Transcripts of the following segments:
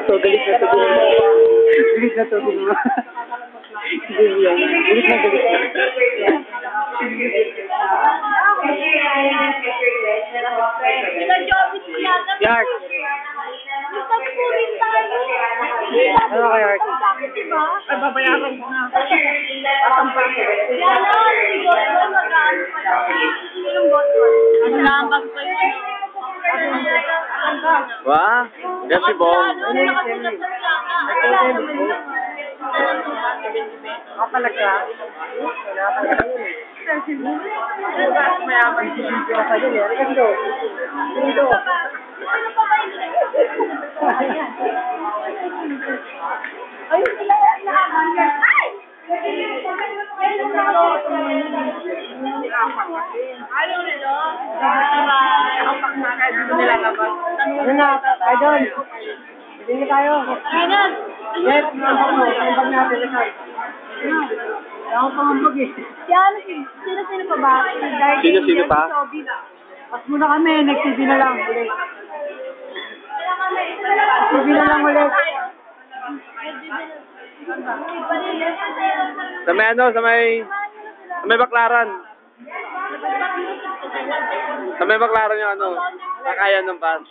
to, galit na to. Galit na to, ginawa. Vivian, galit na galit na. Yark. Ano ka, Yark? Ay, babayaran ko nga. Wah, kasi bong. Kapalaga. Wala ka na yun eh. Mayaman si Vivian na kayo eh. Dito. Dito. Ayun sila na. Ay! Ayaw nila. Apak na kahit dito nila labas. Ano na, idol? Hindi na tayo. Yes, nambag mo. Nambag natin. Ako pangambag eh. Sino pa ba? Sino pa? Pas muna kami, nag-TV na lang ulit. TV na lang ulit. Sa may ano, sa may Baklaran. Sa may Baklaran yung ano, nakayan ng bus.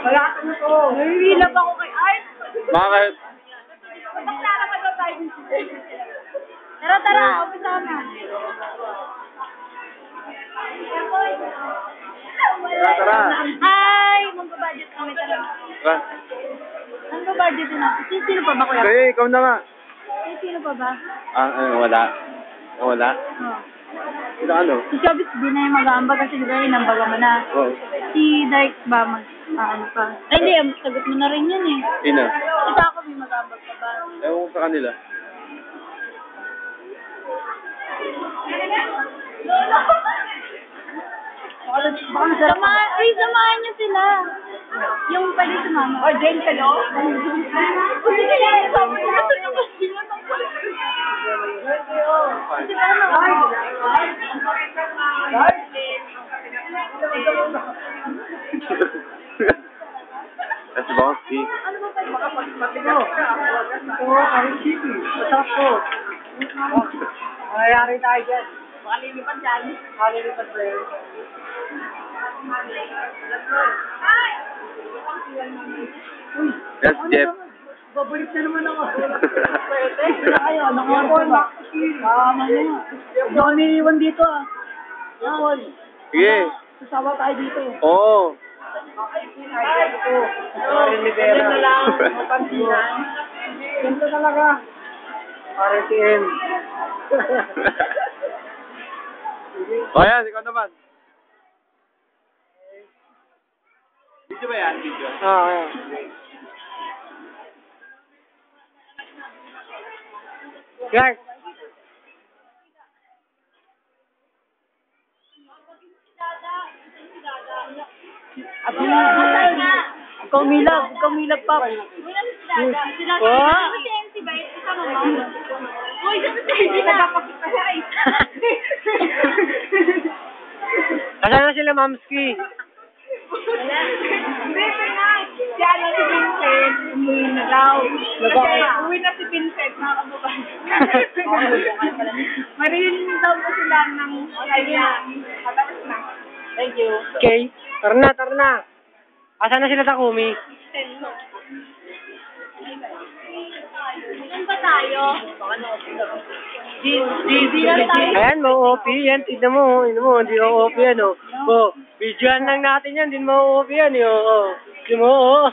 Wala ka na to. Nahihilap ako kay Art. Bakit? Magkaklara ka daw tayo. Tara, umpisa na. Tara. Hi! Magpa-budget kami talaga. Tara. Magpa-budget na. Sino pa ba, kuya? Kaya ikaw na nga. Sino pa ba? Wala. Wala? Oh. Sino ano? Si Chavez din na yung mag-aamba kasi di ba inambaga mo na. Oo. Si Dark ba ano pa? Ay hindi, sagot mo na rin yun eh. Sino? Isa ako may mag-aambag ka ba? Ewan ko sa kanila. Samahan niyo sila. Yung pwede sumama. Oh, Jane ka, no? Sige lang, isama niyo na sila. Kasi That's bossy. Oo, kami city. Masarap po. Mayayari tayo dyan. Makalilipan dyan. Malilipat ba yun? That's Jeff. Babalik na naman ako. Pwede. Ayaw, nakawarta ba? Mamaya. Huwag na kami iwan dito ah. Yapon. Sige. Sasawa tayo dito. Oo. Rivera. Mapansinan. Ganito talaga. RTM. O yan, ikaw naman. Video ba yan? Video? Ah, Clark. Kumilap pa. Oh? Asan na sila, Mamski? Diyan na si Vincent. Umuwi na daw. Uwi na si Vincent, mga kababayan. Marinin daw po sila ng kanya. Matapos na. Thank you. Okay. Tara na. Asan na sila, Takumi? Saan ba tayo? Ayan, mau-OP yan. Tignan mo, hindi mau-OP yan, oh. Oh, videoan lang natin yan, din mau-OP yan, oh. Di mo, oh.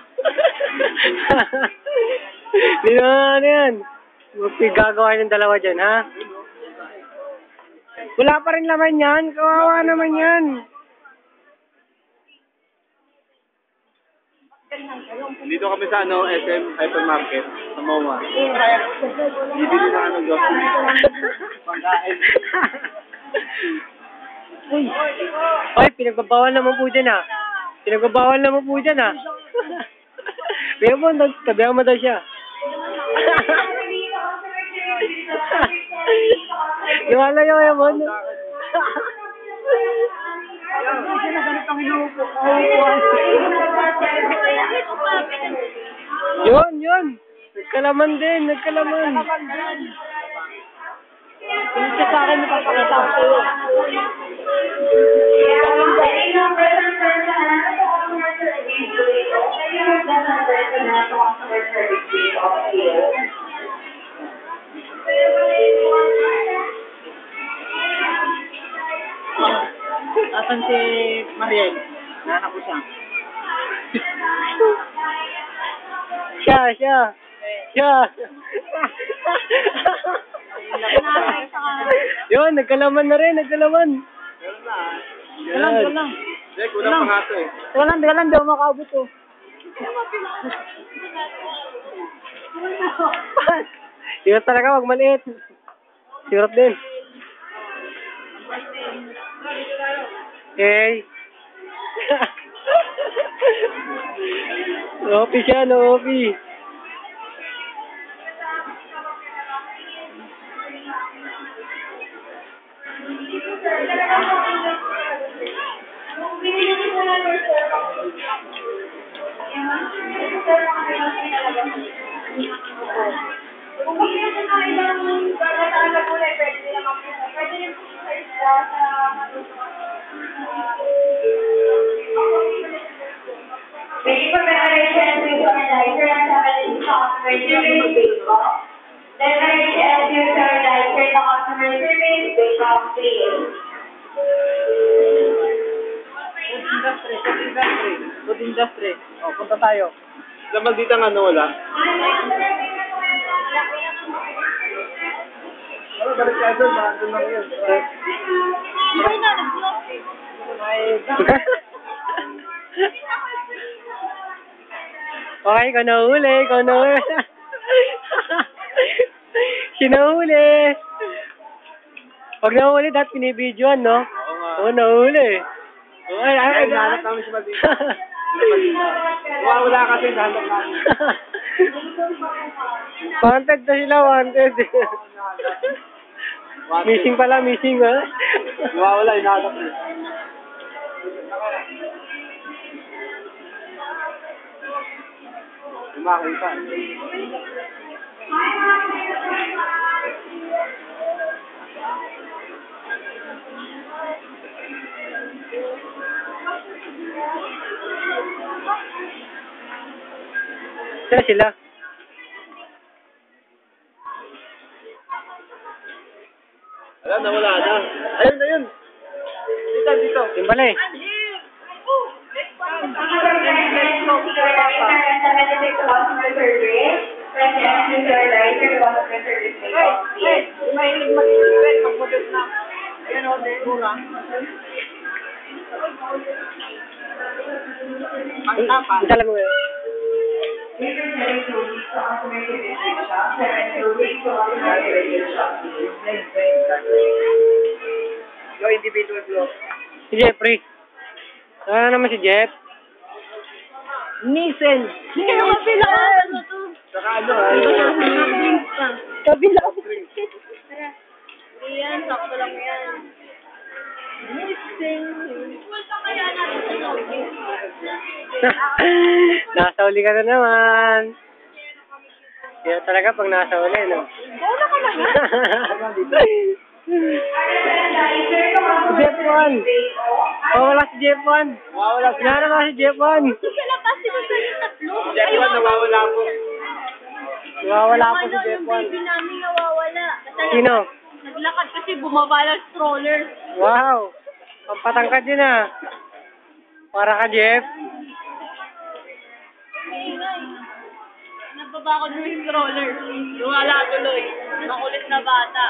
Di na, ano yan. Gagawa ng dalawa dyan, ha? Wala pa rin laman yan. Kawawa naman yan. Dito kami sa ano, SM Hypermarket sa MOA. Bibili na ano, grocery. Pagkain. Oy, pinagbabawal naman po dyan, ha? Pinagbabawal naman po dyan, ha? Pero mo, tabihan mo daw siya. Lumalayo yan mo. na ganito ang hinuupo. Yun. Nagkalaman din, nagkalaman. Kung sa akin, napapakita ko sa'yo. Asan si Mariel? Nanak ko siya. Siya. Yun, nagkalaman na rin, nagkalaman. Meron na. Hindi, kulang pa nga ito eh. Di ako makaabot oh. Sirat talaga, wag maliit. Sirat din. Okay. Opi siya, no Opi. Waiting for preparation to sanitizer and customer service baseball. Then as you sanitizer the customer service baseball please. Food industry. O, punta tayo. Sa maldita nga wala. Ano, balik ka doon, nandun lang yun. Okay, ikaw nahuli. Sinahuli. Pag nahuli, dapat pinibidyoan, no? Oo nga. Oo, nahuli. Ay, nahanap namin si Maldita. Wala kasi, nahanap namin. Wanted na sila, wanted. Missing pala, missing, ha? Wala, hinahanap niya. Makita. Sila. Alam na, wala na. Ayun. Dito. Yung pala eh. Mahilig mag-event, mag-model na. Ayan o, Dura. Ang talaga mo yun. Yung individual block. Si Jeffrey. Ano naman si Jeff? Nissan. Kaya mapila ko. Saka ano, Kabila ko. Yan, sakto lang yan. Nasa uli ka na naman. Kaya talaga pag nasa uli, no? Wala ka na nga. Jeff 1. Wala si Jeff 1. Nawawala si Wala naman si Jeff 1. Jeff 1, nawawala po. Nawawala po si Jeff 1. namin nawawala. Sino? Naglakad kasi bumaba ng stroller. Wow. Ang patangkad yun ah. Para ka, Jeff. Nababa ko ng stroller. Wala tuloy. Makulit na bata.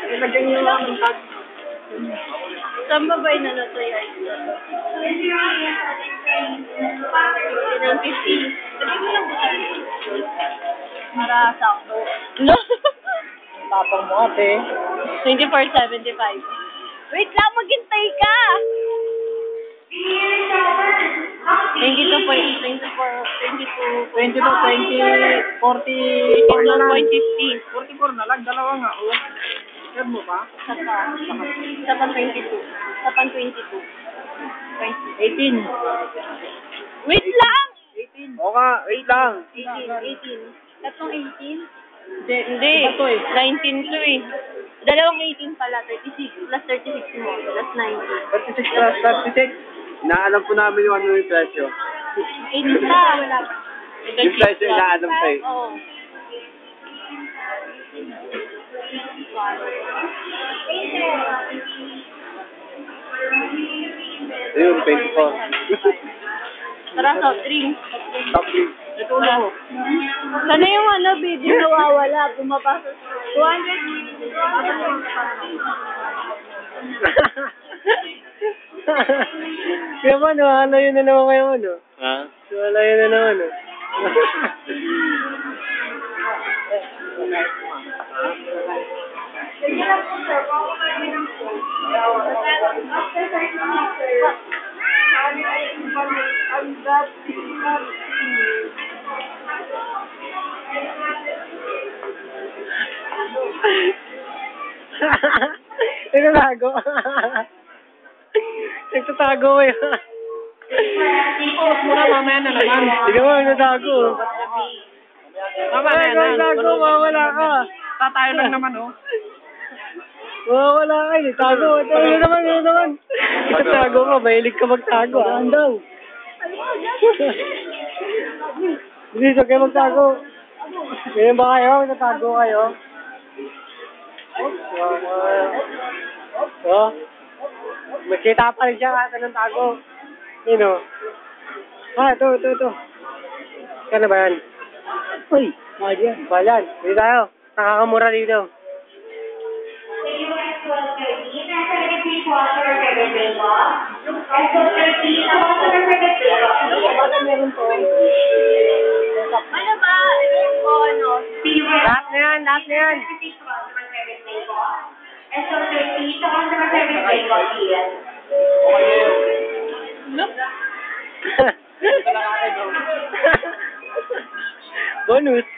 Nilagyan niyo lang ng tag. Saan ba ba yung nanatay? Ng 50. Pwede mo lang ba? Para sakto. No? Tapang mo ate. 24.75. Wait lang, maghintay ka! 22, 20, 40, 44 na lang. 22.50. 44 na lang, dalawa nga. Oh. Saan mo pa? Sa pan 22. Sa pan 22. 18. Wait lang! Oo nga, wait lang. 18. Tatlong 18? Hindi. Hindi. Iba to eh. 19 to eh. Dalawang 18 pala. 36 plus 36 mo. Plus 19. 36 plus 36. Naalam po namin yung ano yung presyo. 18 pa. Wala pa. Yung presyo inaalam pa eh. Oo. Ayun, 24. Tara, soft drinks. Top 3. Ito lang. Sana yung ano, video nawawala. Pumapasok. 200. Kaya ba, nawalayo na naman kayo, ano? Ha? Nawalayo na naman, ano? Sige lang po, sir. Kung ako kayo ng phone. After 30 minutes, sir. Nagtatago. Nagtatago eh. Muna mamaya na naman. Hindi mo, nagtatago. Mamaya na. Nagtatago, mawala ka. Tatayo lang naman, oh. Mawala ka, nagtago. Ano naman. Nagtatago ka, mahilig ka magtago. Ano daw? Hindi, huwag kayo magtago. Ganyan ba kayo? Nagtatago kayo? Oh. Magkita pa rin siya kahit anong tago. Yun o. Ito. Kano ba yan? Uy, mahal yan. Mahal yan. Dito tayo. Nakakamura dito. The US 1213, nasa nag-repeat customer credit rate mo. S13, ang customer credit rate mo. Ano ba? O ano? Lahat na yan. Repeat customer credit rate mo. S13, ang customer credit rate mo. Bonus.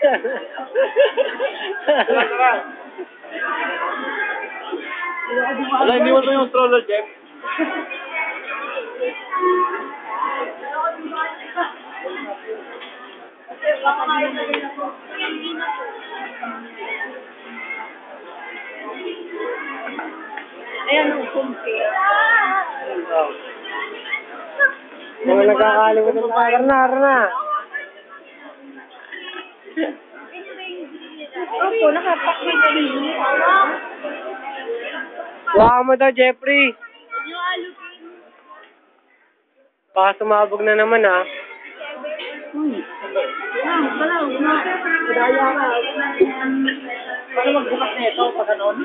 Wala, hindi mo ito yung stroller, Jeff. Ayan, kumpi. Mga nagkakalimutan na. Arna. Opo, nakapakbay na rin. Huwag mo daw, Jeffrey. Yung alupin. Baka sumabog na naman, ha. Daya ka. Paano magbukas na ito pag ganon?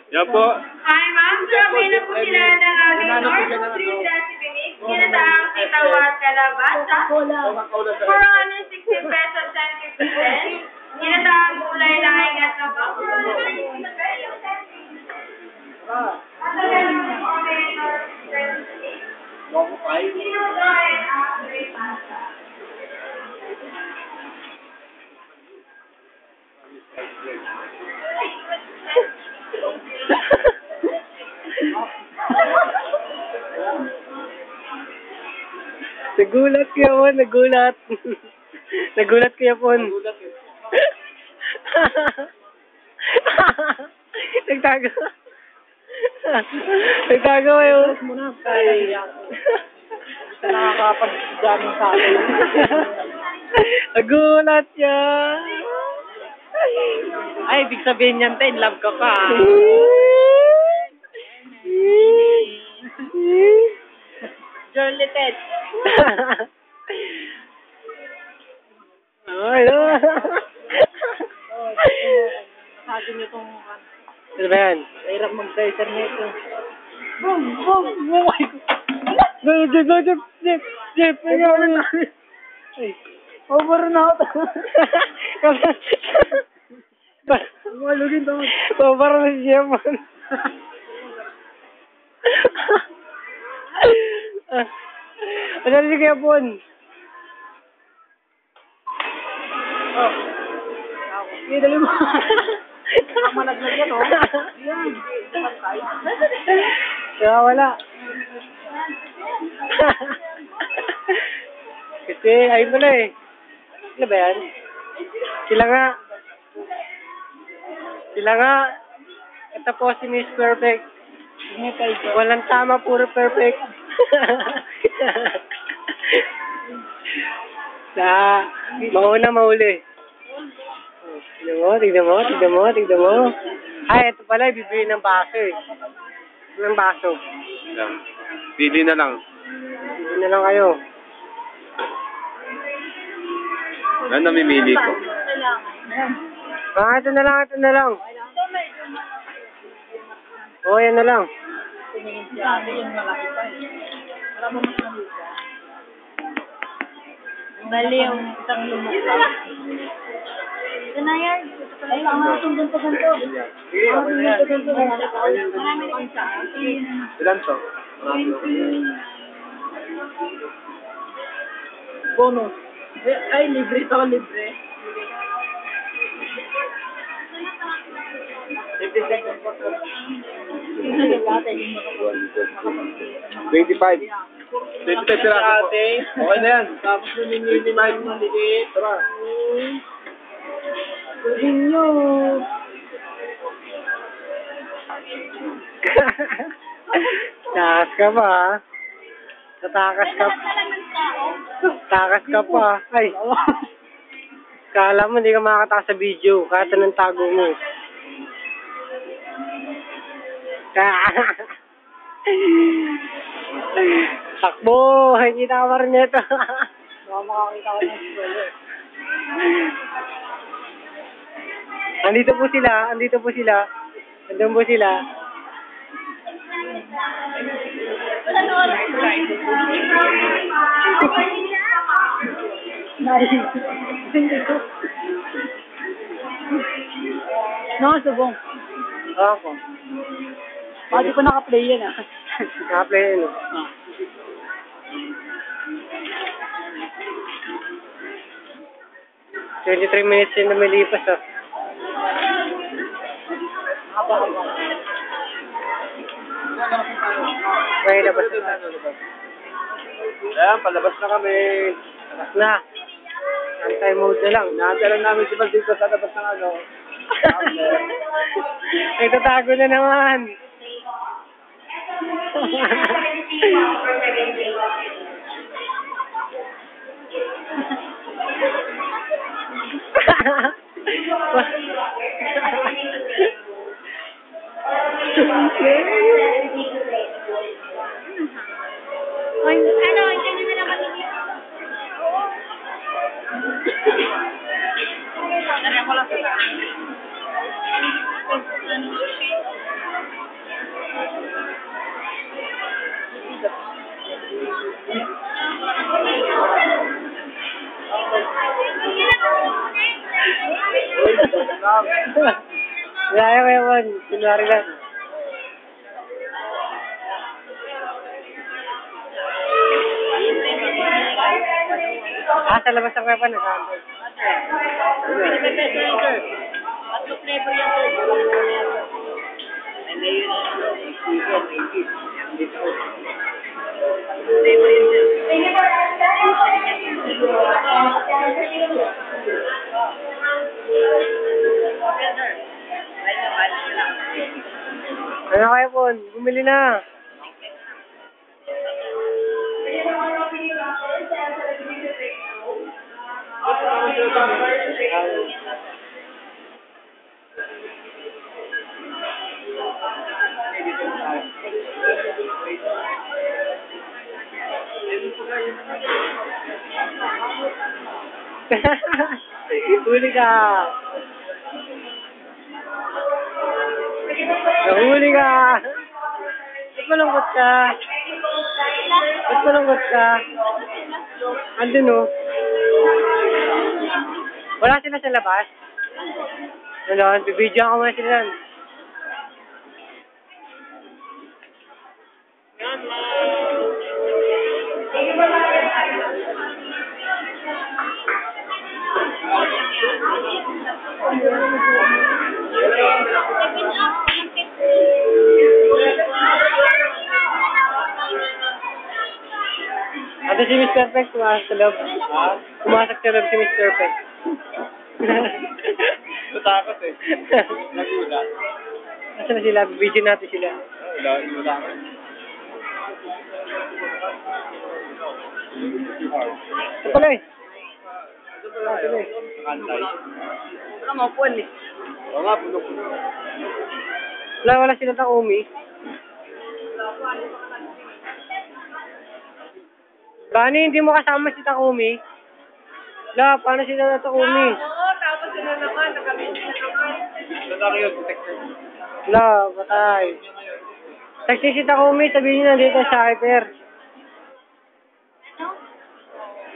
Yan po. Hi, ma'am. Survey na po sila ng aming North Street Recipe. Ginataang Titawat Kalabasa. 460 pesos and 50 cents. Ginataang gulay laing at labang. Nagulat kaya po, nagulat. Nagulat kaya po. Nagtago. Nagtago kayo. Muna, kaya nakakapag-jamming sa akin. Nagulat siya. Ay, ibig sabihin niyan, in love ka pa. Jorletet. Ay, no. Sabi niyo itong Ano ba yan? hirap mag-dicer nito. Boom! Oh my God! Go, Jeff! Ay. Over na ako. Malugin to. Over na si Jemon. Ano si Kuya Bon? Oh. Sige, dali mo. Tama naglagyan, oh. Yan. Kaya wala. Kasi, ayun pala eh. Ano ba yan? Sila nga. Ito po si Miss Perfect. Walang tama, puro perfect. Mauna mahuli. Tignan mo. Ay, ito pala, bibili ng baso eh. Ng baso. Yan. Pili na lang. Bibili na lang kayo. Yan namimili ko. Ito na lang. Oh, yan na lang. Bali yung isang lumot. Ito na yan. Ay, ang mga tunggan pa ganito. Sige, okay na yan. Marami rin sa akin. Ilan to? Bonus. Ay, libre to, libre. 50 seconds po. 25. 25 sila ate. Okay na yan. Tapos namimili na yung maliit. Tara. Gawin nyo. Takas ka pa, ha? Tatakas ka pa. Takas ka pa. Ay. Kala mo, hindi ka makakatakas sa video. Kahit anong tago mo. Takbo! Hindi ka pa rin ito. Baka makakita ko ng spoiler. Andito po sila. Andun po sila. Nakasubong. Ako. Pwede ko naka-play yan, ah. Naka-play yun. 23 minutes yun na lumilipas, ah. May labas na. Ayan, palabas na kami. Labas na. Anti-mode na lang. Nakatala namin si Pag dito sa labas ng ano. Ay, tatago na naman. Ay, ano, hindi nyo na lang kami. Kaya ko yaman. Kunwari lang. Sa labas ang weapon. Nag-aantay. Tatlo flavor yan, sir. And then yun flavor yan, sir. Ano kayo po? Bumili na. Huli ka. Nahuli ka. Ba't malungkot ka? Andun, oh. Wala sila sa labas? Wala, bibidyo ako muna sila yan. Ate si Miss Perfect, pumasok sa loob. Pumasok sa loob si Miss Perfect. Natakot eh. Nagulat. Nasaan na sila? Video natin sila. Wala, natakot. Ito pala eh. Kantay. Wala mo, puwan eh. Oo nga, puno-puno. Wala sila Takumi. Bani, hindi mo kasama si Takumi? Wala, paano sila na Takumi? Oo, tapos sila naman, nakabiti na naman. Natakot yung detector. Wala, patay. Taxi si Takumi, sabihin niyo nandito sa Hyper.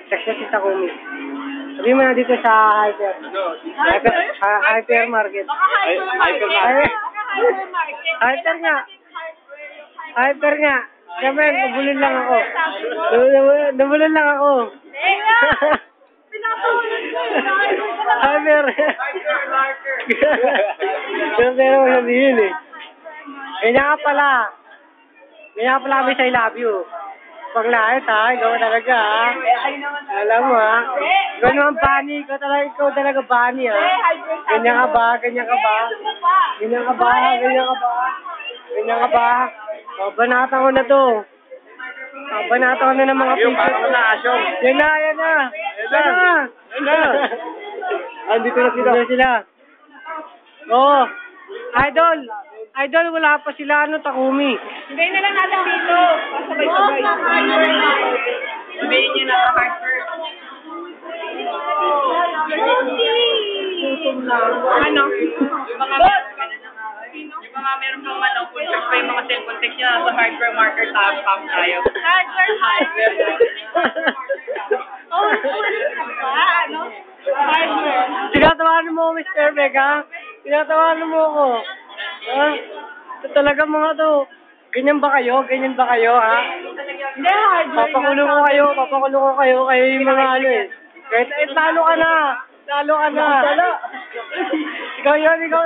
Taxi si Takumi. Sabihin mo nandito sa Hyper. Ano? Hypermarket. Baka hypermarket. Ay- Baka hypermarket. Hyper nga. Hyper nga. Siyempre, nabulol lang ako. Nabulol lang ako. Eh, nga! Pinapahulog ko yun. Hyper. Pero sabihin eh. Ganyan ka pala. Ganyan ka pala kami sa I love you. Pag lahit ha, ikaw talaga ha. Alam mo ha. Ikaw naman Bunny, ikaw talaga Bunny ha. Ganyan ka ba? Ganyan ka ba? Ganyan ka ba? Ganyan ka ba? Ganyan ka ba? Banata ko na to. Banata ko na ng mga Yung pictures. parang na asyong. Yan na. Yan na. Andito na sila. Andito na sila. Oo. Idol, wala pa sila, Takumi. Hindi na lang natin dito. Pasabay-sabay. Sabihin niyo na hyper. Ano? Yung mga meron pang full search pa yung mga cellphone text niya sa hardware marker tab tayo. Hardware marker. Oh, ano? Hardware. Tinatawanan mo ako, Mr. Beck, ha? Tinatawanan mo ako. Ha? Ito talaga mga to. Ganyan ba kayo? Ganyan ba kayo, ha? Hindi, hardware. Papakulong ko kayo yung mga ano eh. Kahit talo ka na. Talo ka na. Ikaw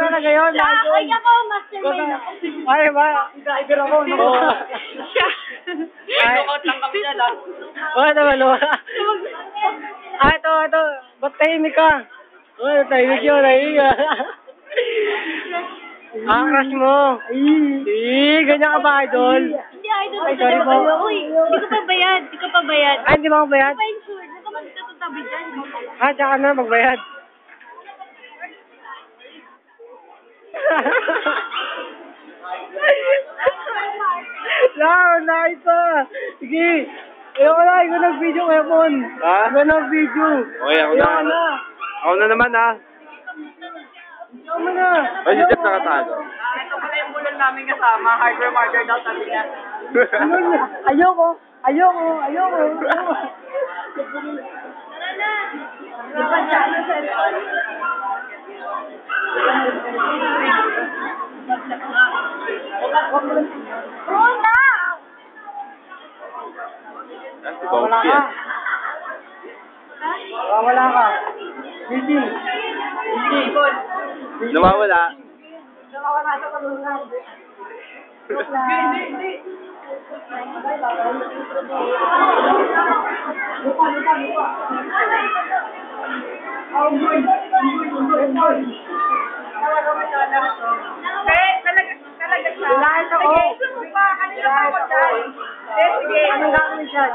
talaga yun. Ay, ako, mastermind ako. Ay, ba? Driver ako, no? Siya. Ay, lookout lang kami na lang. Ito. Ito. Ba't tahimik ka? Tahimik yun, crush mo. Ganyan ka ba, Idol? Hindi, idol. Ay, sorry po. Uy, hindi ka pa bayad. Ay, hindi ba ako bayad? Hindi pa insured. Huwag ka magtatabi dyan. Tsaka na, magbayad. Nice pa. Sige. Ayoko na, nag-video kayo, Mon. Ha? Ikaw nag-video. Okay, ako na. Ako na naman ha. Ikaw mo na. Ay, si Jeff nakatago. Ito pala yung bulol namin kasama. Hardware marker daw sabi niya. Ayoko. Si Bouncy yan. Wala ka. Busy. Nawawala. Talaga siya. Lahat ako. Sige, mo pa. Kanina pa ako dyan. Sige. Anong gagawin siya?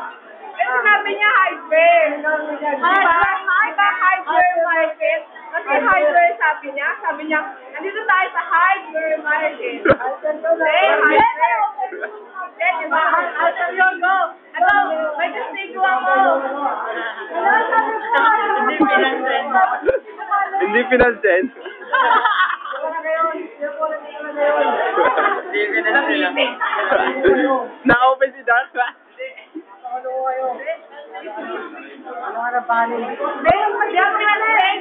Sinabi niya hardware. Diba hardware market? Kasi hardware sabi niya, nandito tayo sa hardware market. Hardware. Diba? Go. Ano? May kastigo ako. Hindi pinansin. Na-open si Dan. Mga na Bunny. Hindi, pinansin.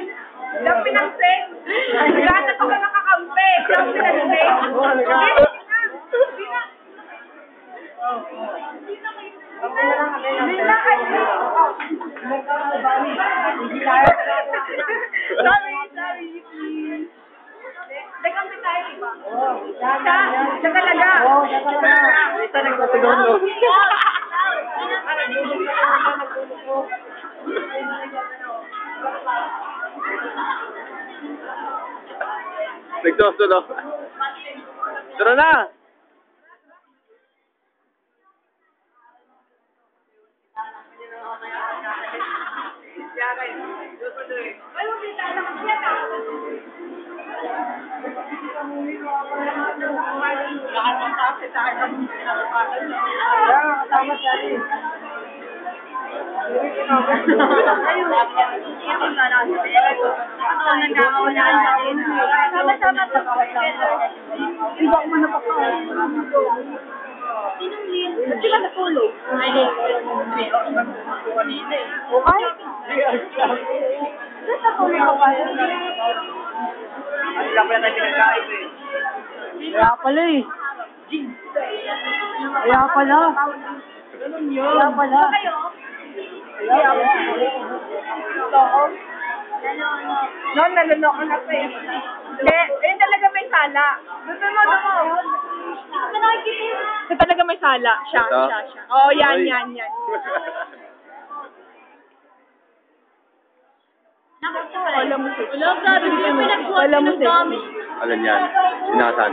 Dami ng sing. Naghahanap ako ng kakampi. Dami ng sing. Sorry, please. Nagkampi tayo, diba? Siya talaga. Ito nagpapagano. Nagsusulo. Tara na! Sila natulog. Kaya pala eh. Kaya pala. Kaya pala. No, naluloko na pa eh. Hindi, ayun talaga may sala. Gusto mo. Ito talaga may sala. Siya. Oo, yan. Alam mo siya. Alam mo siya. Alam yan. Sinasan.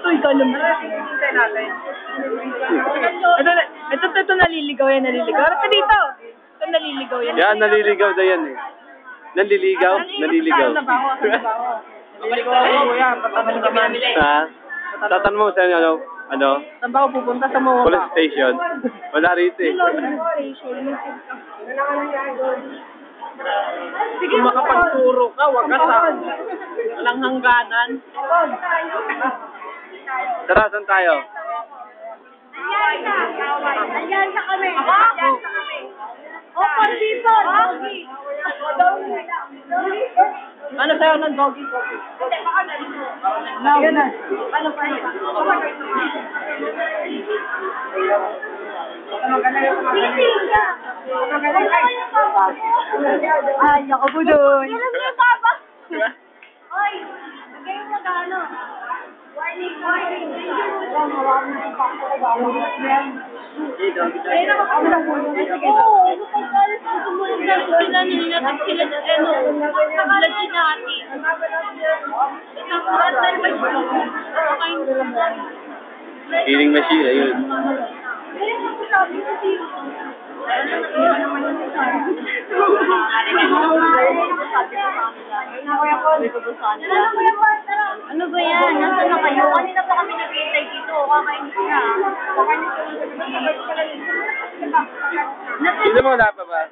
Uy, alam mo. Hintay natin. Ito naliligaw yan. Harap ka dito. Ito naliligaw yan. Yan, naliligaw na yan eh. Naliligaw? Naliligaw. Naliligaw ako yan. Patanong kami. Ha? Tatanong mo sa ano? Ano? Saan ba ako pupunta sa mga Police station. Wala rito eh. Sige, makapagturo ka, wag ka sa walang hangganan. Tara, saan tayo? Alyansa kami. Ako? Opo, dito. Ano sa'yo ng doggy? Yan na. Ano pa yun? Ay, ako po doon. Alam niyo, Papa. Oy, magay mo magano. Warning. Ayun naman ako lang po. Oo, sumunod na rin sila, nilinatag sila sa nakalat si Nati. Healing machine, ayun. Ano ba yan? Nasaan na kayo? Kanina pa kami nag-iintay dito. Kakainis na. Sino mo, wala pa ba?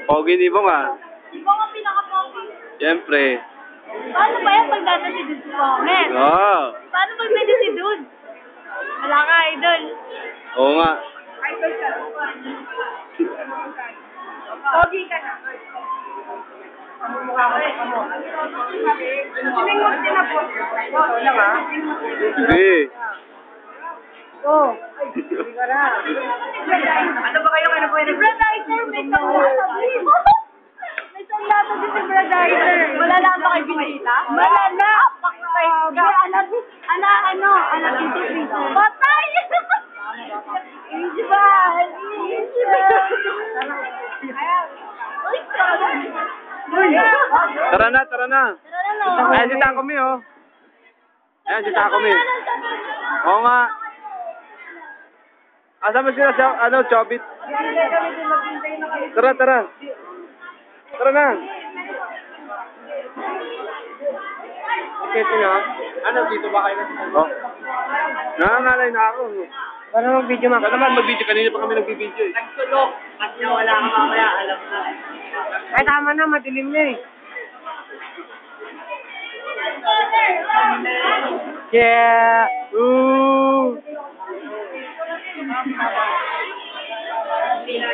Pogi ni Bong ah. Di ba nga pinaka-pogi? Siyempre. Paano ba yan pag data si Dude ko? Men, Oo. paano pag pwede si Dude? Wala ka, idol. Oo nga. Doggy ka na. Mukha ko mo. Siningot din ako. Wala ba? Sige. Oh. Hindi ka na. Ano ba kayo po yun? Bradizer, may sanglata din. May sanglata din si Bradizer. Wala lang ba kay Binita? Wala na. Anak ito, Peter. Patay! Isbal! Tara na, tara na. Tara na, no? Ayan si Takumi oh. Ayan si Takumi. Oo nga. Asa mo sila sa, ano, Chobit? Tara, tara. Tara na. Okay, ito na. Ano, dito ba kayo? Oh. Nangangalay na ako. Paano mag-video, Mac? Saan naman mag-video? Kanina pa kami nag-video eh. Nagsulok. At nawala ka mamaya, alam na. Ay, tama na. Madilim na eh. Yeah! Ooh! Ano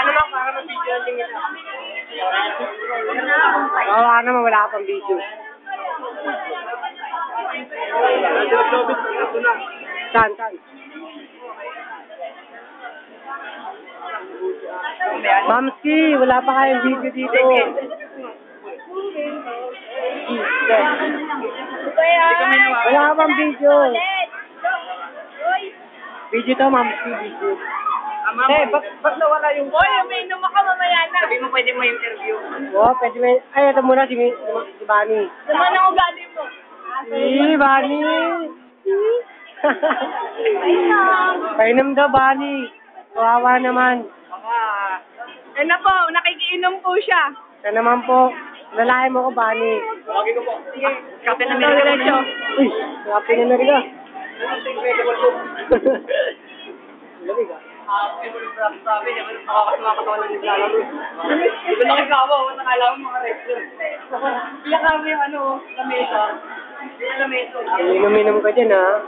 naman, para mag-video lang din ito. Oo, naman, wala ka pang video. Saan? Mamski, wala pa kayong video dito. Wala ka pang video. Video to, Mamski, video. Ba't nawala yung... Hoy, umiinom ako mamaya na. Sabi mo pwede mo interview. Oo, pwede may... Ay, ito muna si Bani. Naman ang ugali mo. Si Bani! Painom daw, Bani. Kawawa naman. Yan na po, nakikiinom po siya. Siya naman po. Lalahi mo ko, Bani. Tawagin ko po. Sige, kape na meron. Uy, kape na Amerika. Lamig ah. Sabi niya, makakatawan ng naglalaro. Ito nakikawa, nakalaman mga restaurant. Pinakama yung lamesa. Yung lamesa. Inom-inom ka dyan, ha?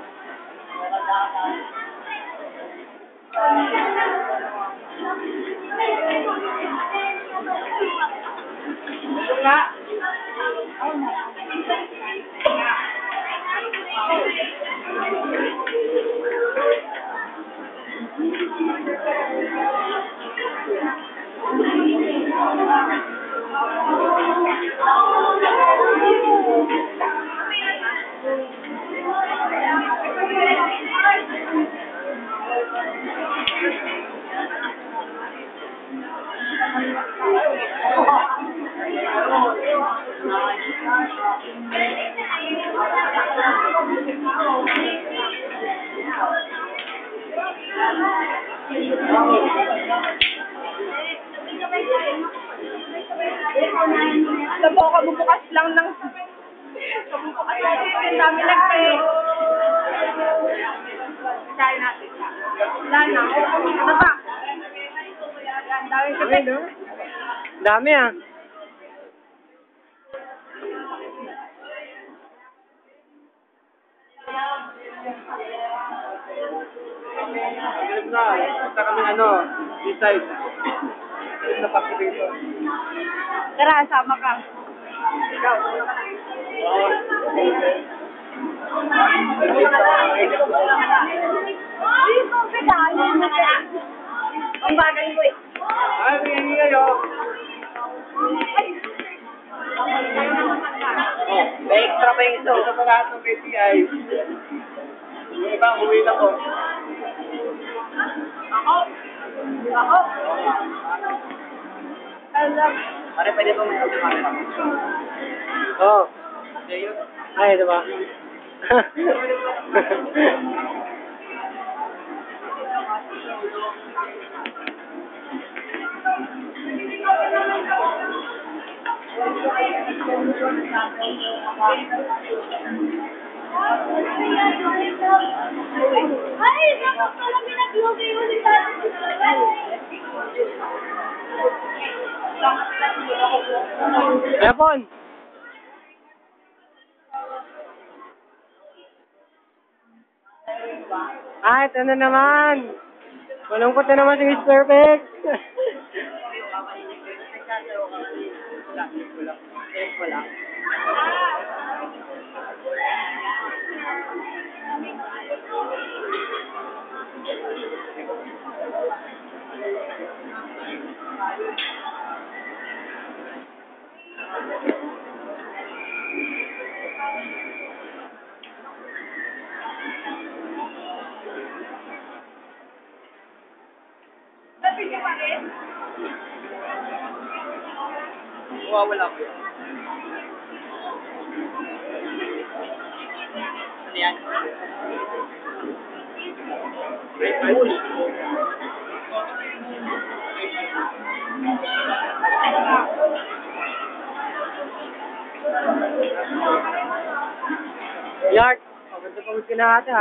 Ito nga. Ito po, kabubukas lang ng... Kabubukas lang din namin nag-pay. Kain natin. Wala na. Ano ba? Ang daming kape. Dami, ah. Ganun na. Punta kami B-side. Sa Pacifico. Tara, sama ka. Ang bagay mo eh. Ay, hindi kayo. May extra pa yung ito. Ito pa lahat ng KPI. Yung iba, uwi na po. Ako. Pare, pwede ba may automatic? Oo. Ay, ito ba? Ay, dapat pala pinag-logay mo si Tati. Lepon! Ah, ito na naman. Malungkot na naman si Miss Perfect. Wala. Wala ko yun. Ano yan? Red Bull. Yard, pagod ka na ata.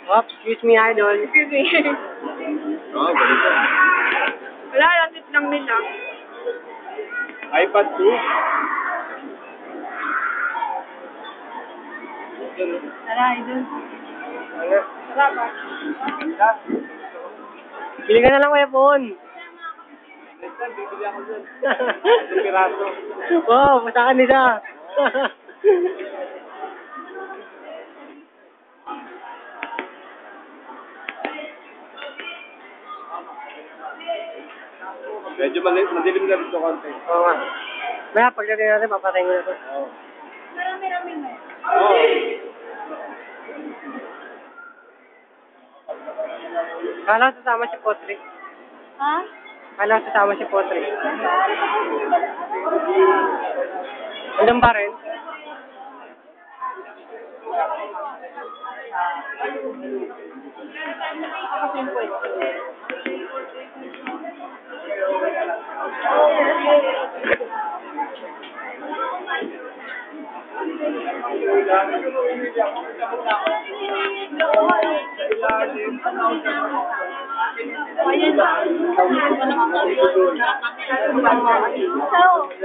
Oops, excuse me, idol. Excuse me. Oo, ganito. Wala, latit lang nila. iPad 2. Tara, idol. Ano? Wala ba? Bili ka na lang kuya phone. Bibili ako dun. Piraso. Oo, pasakan nila. Medyo madilim na dito konti. Oo nga. Maya, pagdating natin, papatayin ko na ito. Oo. Marami-rami na. Oo. Kala ko sasama si Potri. Ha? Kala ko sasama si Potri. Andun pa rin?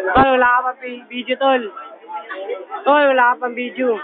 Tol, wala ka pang video, tol. Tol, wala ka pang video.